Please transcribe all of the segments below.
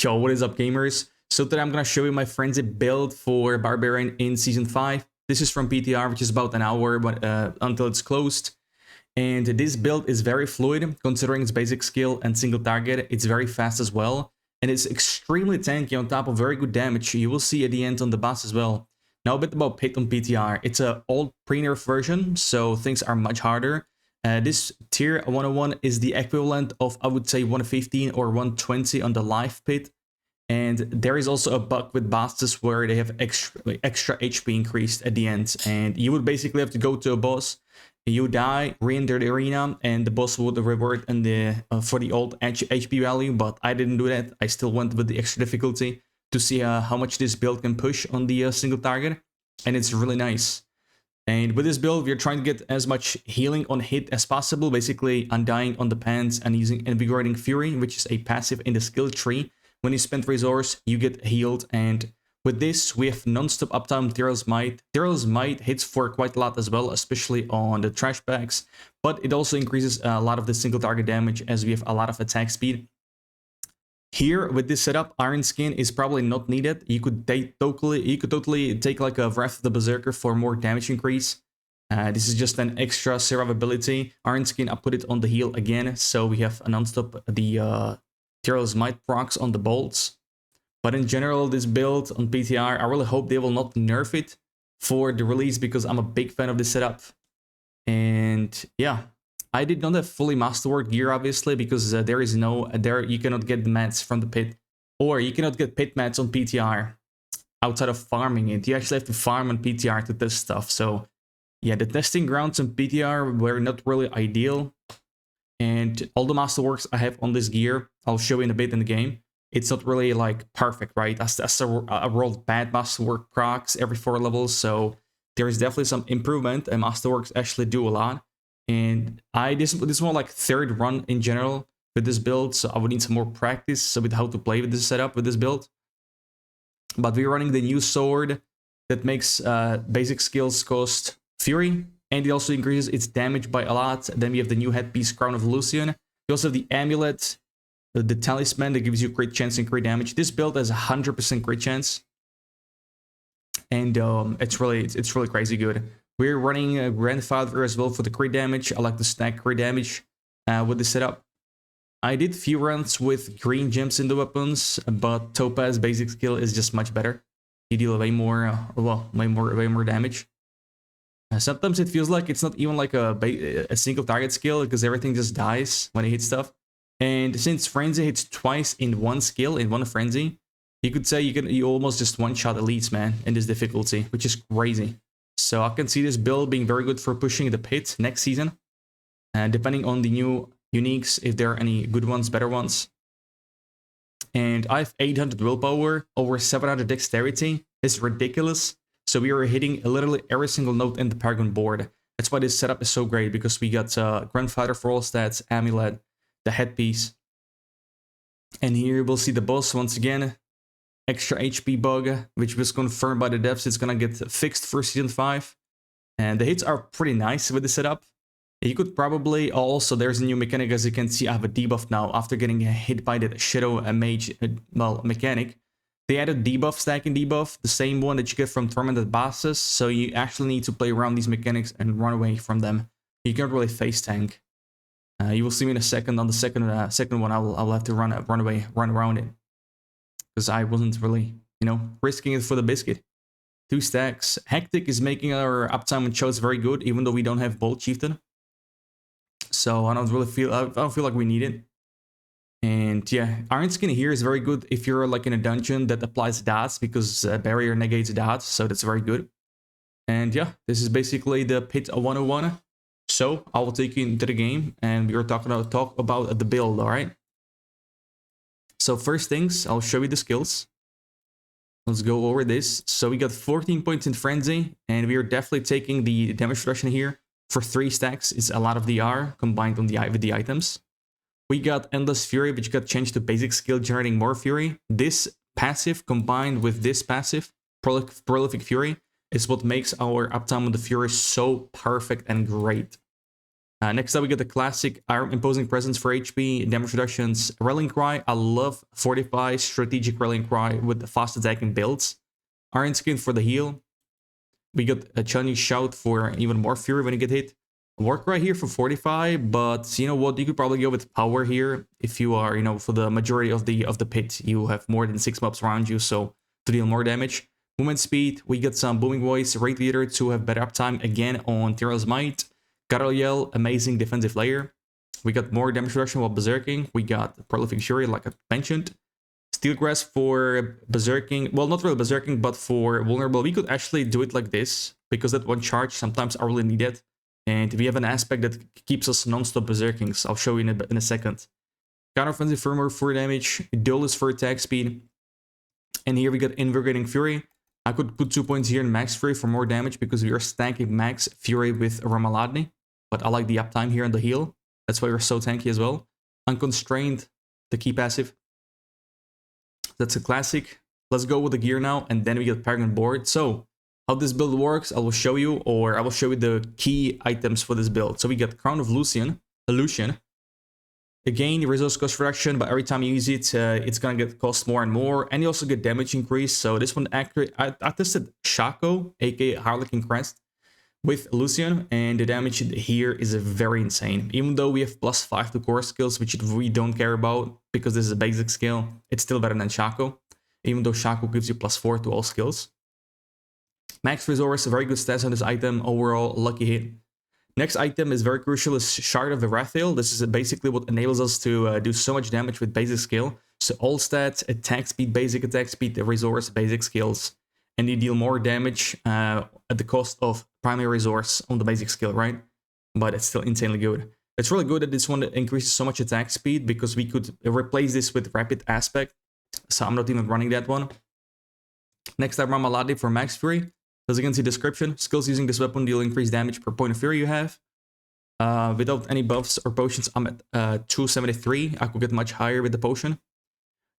Yo, what is up, gamers? So today I'm gonna show you my frenzy build for Barbarian in Season 5. This is from PTR, which is about an hour until it's closed. And this build is very fluid, considering its basic skill and single target. It's very fast as well. And it's extremely tanky on top of very good damage. You will see at the end on the boss as well. Now a bit about Pit on PTR. It's an old pre-nerf version, so things are much harder. This tier 101 is the equivalent of, I would say, 115 or 120 on the live pit. And there is also a bug with bosses where they have extra HP increased at the end. And you would basically have to go to a boss, you die, re-enter the arena, and the boss would revert in for the old HP value. But I didn't do that. I still went with the extra difficulty to see how much this build can push on the single target. And it's really nice. And with this build, we're trying to get as much healing on hit as possible, basically undying on the pants and using Invigorating Fury, which is a passive in the skill tree. When you spend resource, you get healed, and with this, we have non-stop uptime Tyrell's Might. Tyrell's Might hits for quite a lot as well, especially on the trash bags, but it also increases a lot of the single target damage as we have a lot of attack speed. Here, with this setup, Iron Skin is probably not needed. You could totally take like a Wrath of the Berserker for more damage increase. This is just an extra survivability. Iron Skin, I put it on the heal again, so we have a non-stop the Tyrell's Might procs on the bolts. But in general, this build on PTR, I really hope they will not nerf it for the release because I'm a big fan of this setup. And yeah, I did not have fully masterwork gear, obviously, because there is no, you cannot get the mats from the pit, or you cannot get pit mats on PTR outside of farming it. You actually have to farm on PTR to test stuff. So yeah, the testing grounds on PTR were not really ideal. And all the masterworks I have on this gear, I'll show you in a bit in the game. It's not really like perfect, right? That's a rolled bad masterwork procs every 4 levels. So there is definitely some improvement, and masterworks actually do a lot. And this is more like third run in general with this build, so I would need some more practice with how to play with this setup with this build. But we're running the new sword that makes basic skills cost Fury, and it also increases its damage by a lot. Then we have the new headpiece, Crown of Lucian. We also have the amulet, the talisman that gives you crit chance and crit damage. This build has 100% crit chance, and it's really crazy good. We're running a Grandfather as well for the crit damage. I like to stack crit damage with the setup. I did few runs with green gems in the weapons, but Topaz basic skill is just much better. You deal way more, way more damage. Sometimes it feels like it's not even like a single target skill because everything just dies when it hits stuff. And since Frenzy hits twice in one skill, in one Frenzy, you could say you almost just one-shot elites, man, in this difficulty, which is crazy. So I can see this build being very good for pushing the pit next season. Depending on the new uniques, if there are any good ones, better ones. And I have 800 willpower, over 700 dexterity. It's ridiculous. So we are hitting literally every single note in the Paragon Board. That's why this setup is so great, because we got Grandfather for all stats, amulet, the headpiece. And here we'll see the boss once again. Extra HP bug, which was confirmed by the devs. It's gonna get fixed for Season 5. And the hits are pretty nice with the setup. You could probably also, there's a new mechanic, as you can see, I have a debuff now after getting hit by the Shadow Mage mechanic. They added debuff, stacking debuff, the same one that you get from tormented bosses, so you actually need to play around these mechanics and run away from them. You can't really face tank. You will see me in a second. On the second one, I'll have to run around it, because I wasn't really, risking it for the biscuit. 2 stacks. Hectic is making our uptime on shows very good, even though we don't have Bolt Chieftain. So I don't feel like we need it. And yeah, Iron Skin here is very good if you're like in a dungeon that applies dots, because barrier negates dots, so that's very good. And yeah, this is basically the Pit 101. So I will take you into the game, and we are talk about the build, all right? So first things, I'll show you the skills. Let's go over this. So we got 14 points in Frenzy, and we are definitely taking the damage reduction here for 3 stacks. It's a lot of DR combined on with the items. We got Endless Fury, which got changed to basic skill, generating more Fury. This passive combined with this passive, Prolific Fury, is what makes our uptime on the Fury so perfect and great. Next up, we get the classic Iron Imposing Presence for HP, damage reductions, Rallying Cry. I love Fortify, Strategic Rallying Cry with the fast attacking builds. Iron Skin for the heal. We got a Chunny Shout for even more fury when you get hit. Warcry here for Fortify, but you know what? You could probably go with Power here if you are, you know, for the majority of the pit, you have more than 6 mobs around you, so to deal more damage. Movement Speed, we get some Booming Voice, Raid Leader to have better uptime again on Tyrell's Might. Guttural Yell, amazing defensive layer. We got more damage reduction while berserking. We got Prolific Fury, like I mentioned. Steel Grasp for berserking. Well, not really berserking, but for vulnerable. We could actually do it like this, because that one charge sometimes are really needed. And we have an aspect that keeps us non-stop berserking. So I'll show you in a second. Counteroffensive Firmware for damage. Duelist for attack speed. And here we got Invigorating Fury. I could put 2 points here in Max Fury for more damage, because we are stacking Max Fury with Ramaladni. But I like the uptime here on the heal. That's why we're so tanky as well. Unconstrained, the key passive. That's a classic. Let's go with the gear now, and then we get Paragon Board. So, how this build works, I will show you, or I will show you the key items for this build. So we get Crown of Lucian. Again, resource cost reduction, but every time you use it, it's gonna get cost more and more. And you also get damage increase. So this one accurate. I tested Shaco, aka Harlequin Crest, with Lucian, and the damage here is very insane. Even though we have +5 to core skills, which we don't care about because this is a basic skill, it's still better than Shaco, even though Shaco gives you +4 to all skills. Max resource, a very good stats on this item, overall lucky hit. Next item is very crucial, is Shard of the Raphael. This is basically what enables us to do so much damage with basic skill. So all stats, attack speed, basic attack speed, the resource, basic skills. And you deal more damage at the cost of primary resource on the basic skill, right? But it's still insanely good. It's really good that this one increases so much attack speed, because we could replace this with rapid aspect. So I'm not even running that one. Next up, Ramaladi for Max Fury. As you can see, description. Skills using this weapon deal increased damage per point of fury you have. Without any buffs or potions, I'm at 273. I could get much higher with the potion.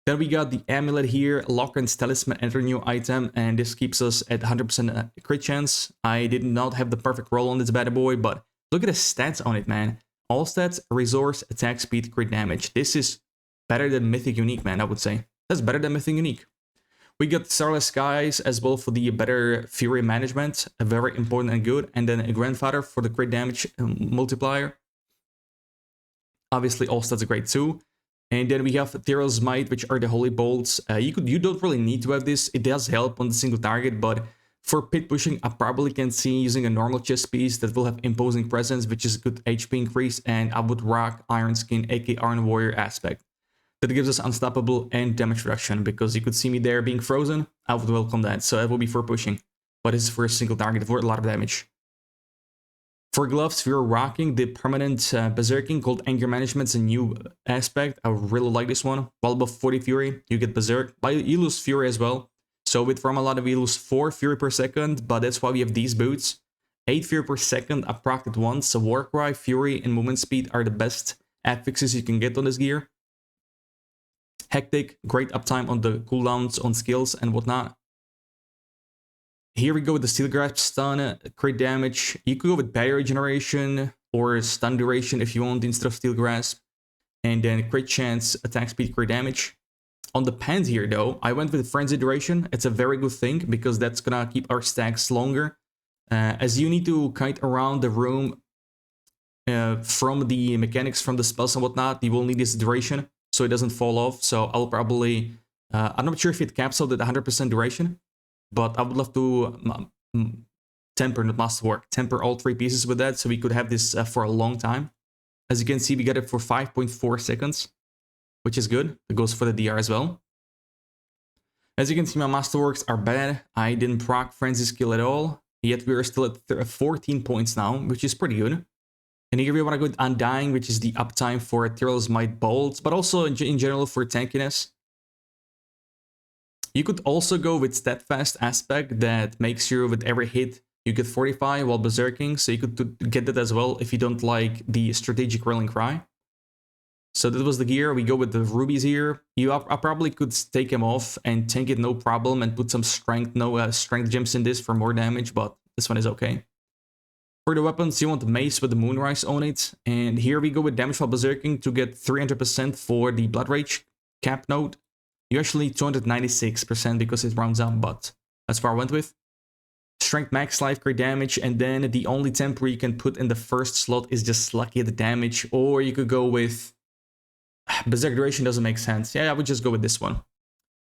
Then we got the amulet here, Lochran's Talisman, enter new item, and this keeps us at 100% crit chance. I did not have the perfect roll on this bad boy, but look at the stats on it, man. All stats, resource, attack speed, crit damage. This is better than Mythic Unique, man, I would say. That's better than Mythic Unique. We got Starless Skies as well for the better Fury management, very important and good. And then a Grandfather for the crit damage multiplier. Obviously, all stats are great too. And then we have Tyrell's Might, which are the Holy Bolts. You don't really need to have this. It does help on the single target, but for pit pushing, I probably can see using a normal chest piece that will have Imposing Presence, which is a good HP increase, and I would rock Iron Skin, aka Iron Warrior aspect. That gives us Unstoppable and damage reduction, because you could see me there being frozen. I would welcome that, so that will be for pushing. But this is for a single target for a lot of damage. For gloves, we're rocking the permanent berserking called Anger Management. It's a new aspect. I really like this one. While above 40 Fury, you get Berserk. But you lose Fury as well. So with Ramalada, we lose 4 Fury per second, but that's why we have these boots. 8 Fury per second, I procced it once. So Warcry, Fury, and Movement Speed are the best affixes you can get on this gear. Hectic, great uptime on the cooldowns, on skills, and whatnot. Here we go with the Steel Grasp, stun, crit damage. You could go with Barrier Regeneration or stun duration if you want instead of Steel Grasp. And then crit chance, attack speed, crit damage. On the pants here though, I went with Frenzy Duration. It's a very good thing because that's gonna keep our stacks longer. As you need to kite around the room from the mechanics, from the spells and whatnot, you will need this duration so it doesn't fall off. So I'll probably, I'm not sure if it caps out at 100% duration. But I would love to temper, not must work, temper all 3 pieces with that so we could have this for a long time. As you can see, we got it for 5.4 seconds, which is good. It goes for the DR as well. As you can see, my masterworks are bad. I didn't proc Frenzy skill at all, yet we are still at 14 points now, which is pretty good. And here we want to go with Undying, which is the uptime for Tyrell's Might bolts, but also in general for tankiness. You could also go with Steadfast aspect that makes sure with every hit you get 45 while berserking, so you could get that as well if you don't like the strategic Rallying Cry. So that was the gear. We go with the rubies here. I probably could take them off and tank it no problem and put some strength, strength gems in this for more damage, but this one is okay. For the weapons, you want the mace with the moonrise on it. And here we go with damage while berserking to get 300% for the blood rage cap node. You actually 296% because it rounds up, but that's what I went with. Strength max life crit damage, and then the only temporary you can put in the first slot is just lucky at the damage, or you could go with berserk duration. Doesn't make sense. Yeah, I would just go with this one.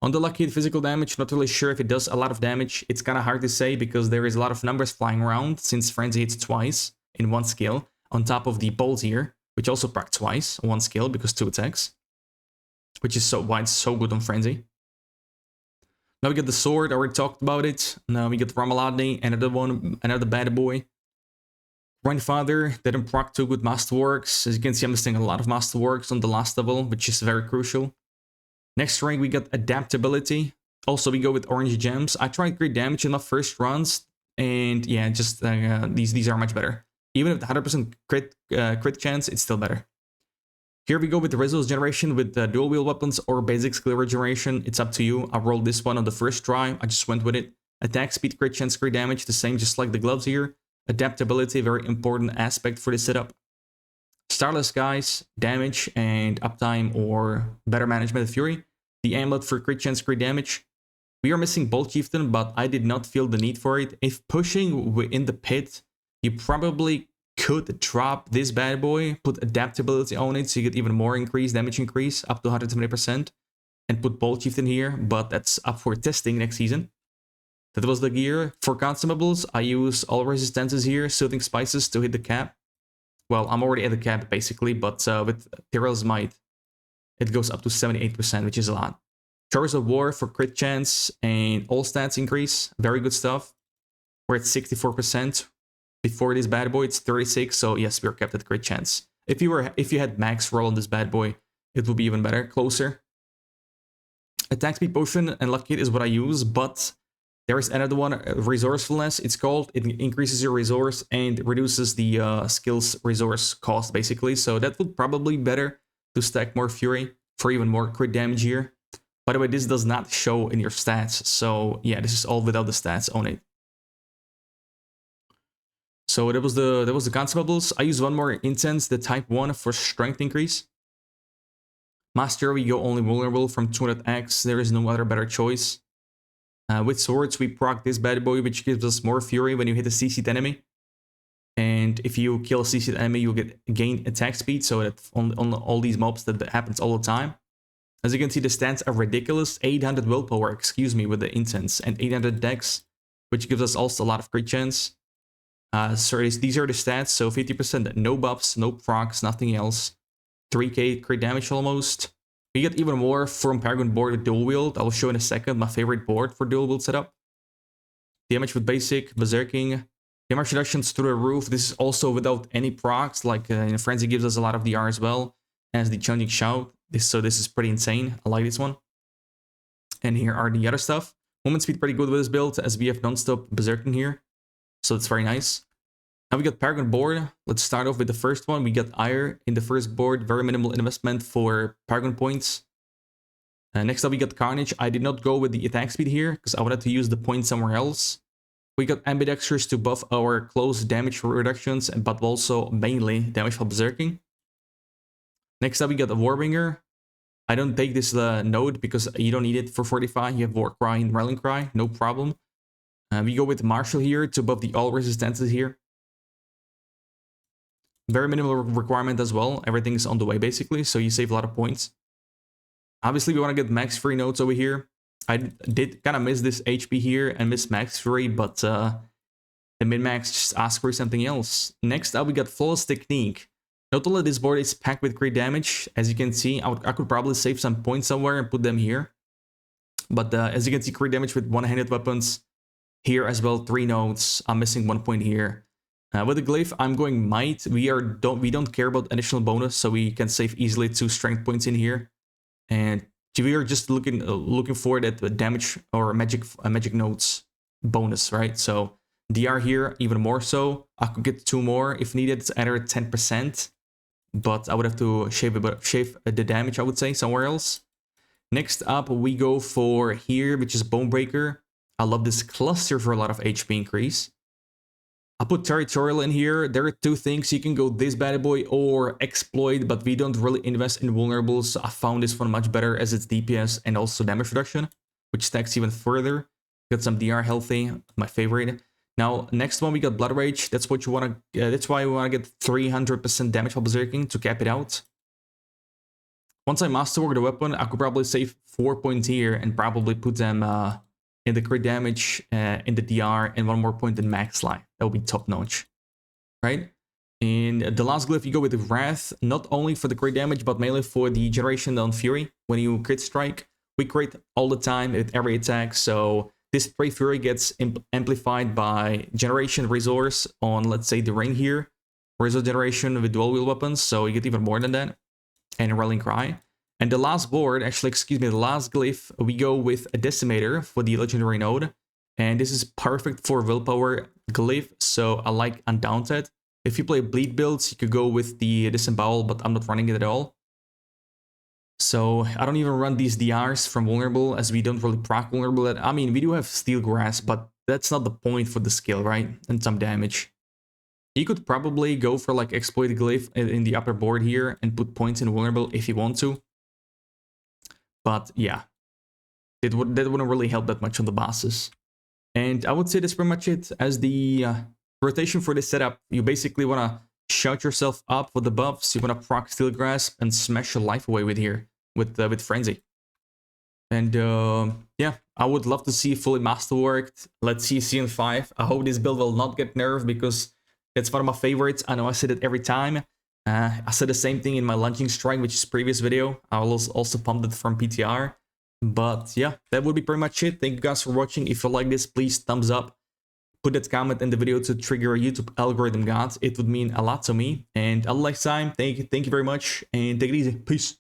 On the lucky physical damage, not really sure if it does a lot of damage. It's kind of hard to say because there is a lot of numbers flying around since Frenzy hits twice in one skill, on top of the bolt here, which also proc twice on one skill because 2 attacks, which is why it's so good on Frenzy. Now we get the sword, I already talked about it. Now we get Ramaladi, another one, another bad boy. Grandfather didn't proc 2 good masterworks. As you can see, I'm missing a lot of masterworks on the last level, which is very crucial. Next rank, we got adaptability. Also, we go with orange gems. I tried crit damage in my first runs, and yeah, just these are much better. Even with 100% crit chance, it's still better. Here we go with the resource generation with dual wield weapons or basic skill regeneration. It's up to you. I rolled this one on the first try. I just went with it. Attack speed, crit chance, crit damage, the same just like the gloves here. Adaptability, very important aspect for this setup. Starless guys, damage and uptime or better management of fury. The amulet for crit chance, crit damage. We are missing Bolt Chieftain, but I did not feel the need for it. If pushing in the pit, you probably could drop this bad boy, put adaptability on it so you get even more increase, damage increase, up to 170%, and put Bolt Chieftain here, but that's up for testing next season. That was the gear. For consumables, I use all resistances here, soothing spices to hit the cap. Well, I'm already at the cap basically, but with Tyrell's Might, it goes up to 78%, which is a lot. Chores of War for crit chance and all stats increase, very good stuff. We're at 64%. Before this bad boy, it's 36, so yes, we're kept at crit chance. If you had max roll on this bad boy, it would be even better, closer. Attack speed potion and lucky hit is what I use, but there is another one, resourcefulness. It's called. It increases your resource and reduces the skills resource cost basically. So that would probably be better to stack more fury for even more crit damage here. By the way, this does not show in your stats, so yeah, this is all without the stats on it. So that was the consumables. I use one more incense, the type 1 for strength increase. Master, we go only vulnerable from 200x. There is no other better choice. With swords, we proc this bad boy, which gives us more fury when you hit a CC'd enemy. And if you kill a CC'd enemy, you'll gain attack speed. So that on all these mobs, that happens all the time. As you can see, the stats are ridiculous. 800 willpower, excuse me, with the incense, and 800 dex, which gives us also a lot of crit chance. So these are the stats, so 50%, no buffs, no procs, nothing else. 3k crit damage almost. We get even more from Paragon Board with dual wield. I'll show in a second my favorite board for dual wield setup. Damage with basic, berserking. Damage reductions through the roof. This is also without any procs, like Frenzy gives us a lot of DR as well. As the Changing Shout. So this is pretty insane. I like this one. And here are the other stuff. Movement speed pretty good with this build, as we have non-stop berserking here. So it's very nice. Now we got Paragon Board. Let's start off with the first one. We got Ire in the first board. Very minimal investment for Paragon points. Next up we got Carnage. I did not go with the attack speed here because I wanted to use the point somewhere else. We got Ambidextrous to buff our close damage reductions, but also mainly damage while berserking. Next up we got the Warbringer. I don't take this node because you don't need it for 45. You have Warcry and Rallying Cry, no problem. We go with Marshall here to buff the all resistances here. Very minimal requirement as well. Everything is on the way basically, so you save a lot of points. Obviously, we want to get max free nodes over here. I did kind of miss this HP here and miss max free, but the min-max just asked for something else. Next up, we got Flawless Technique. Not only this board is packed with crit damage, as you can see, I could probably save some points somewhere and put them here. But as you can see, crit damage with one-handed weapons. Here as well, 3 nodes. I'm missing 1 point here. With the glyph, I'm going might. We don't care about additional bonus, so we can save easily 2 strength points in here. And we are just looking for that damage or magic nodes bonus, right? So DR here even more so. I could get 2 more if needed. It's either 10%, but I would have to shave the damage, I would say, somewhere else. Next up, we go for here, which is Bonebreaker. I love this cluster for a lot of HP increase. I put Territorial in here. There are two things. You can go this bad boy or Exploit, but we don't really invest in Vulnerables. So I found this one much better as it's DPS and also damage reduction, which stacks even further. Got some DR healthy, my favorite. Now, next one we got Blood Rage. That's what you want to. That's why we want to get 300% damage while berserking to cap it out. Once I masterwork the weapon, I could probably save 4 points here and probably put them in the crit damage, in the DR, and 1 more point in max life. That would be top notch, right? And the last glyph, you go with the Wrath, not only for the crit damage, but mainly for the generation on Fury. When you crit strike, we crit all the time with every attack, so this Spray Fury gets amplified by generation resource on, let's say, the ring here. Resource generation with dual wield weapons, so you get even more than that. And a Rallying Cry. And the last board, actually, excuse me, the last glyph, we go with a Decimator for the legendary node. And this is perfect for willpower glyph, so I like Undaunted. If you play bleed builds, you could go with the Disembowel, but I'm not running it at all. So I don't even run these DRs from Vulnerable, as we don't really proc Vulnerable. I mean, we do have Steel Grass, but that's not the point for the skill, right? And some damage. You could probably go for like Exploit Glyph in the upper board here and put points in Vulnerable if you want to. But yeah, that wouldn't really help that much on the bosses. And I would say that's pretty much it. As the rotation for this setup, you basically want to shout yourself up for the buffs. You want to proc Steel Grasp and smash your life away with here, with Frenzy. And yeah, I would love to see fully masterworked. Let's see Season 5. I hope this build will not get nerfed because it's one of my favorites. I know I said it every time. I said the same thing in my Lunging Strike, which is previous video. I will also pumped it from PTR. But yeah, that would be pretty much it. Thank you guys for watching. If you like this, please thumbs up. Put that comment in the video to trigger a YouTube algorithm god. It would mean a lot to me. And until next time, thank you very much and take it easy. Peace.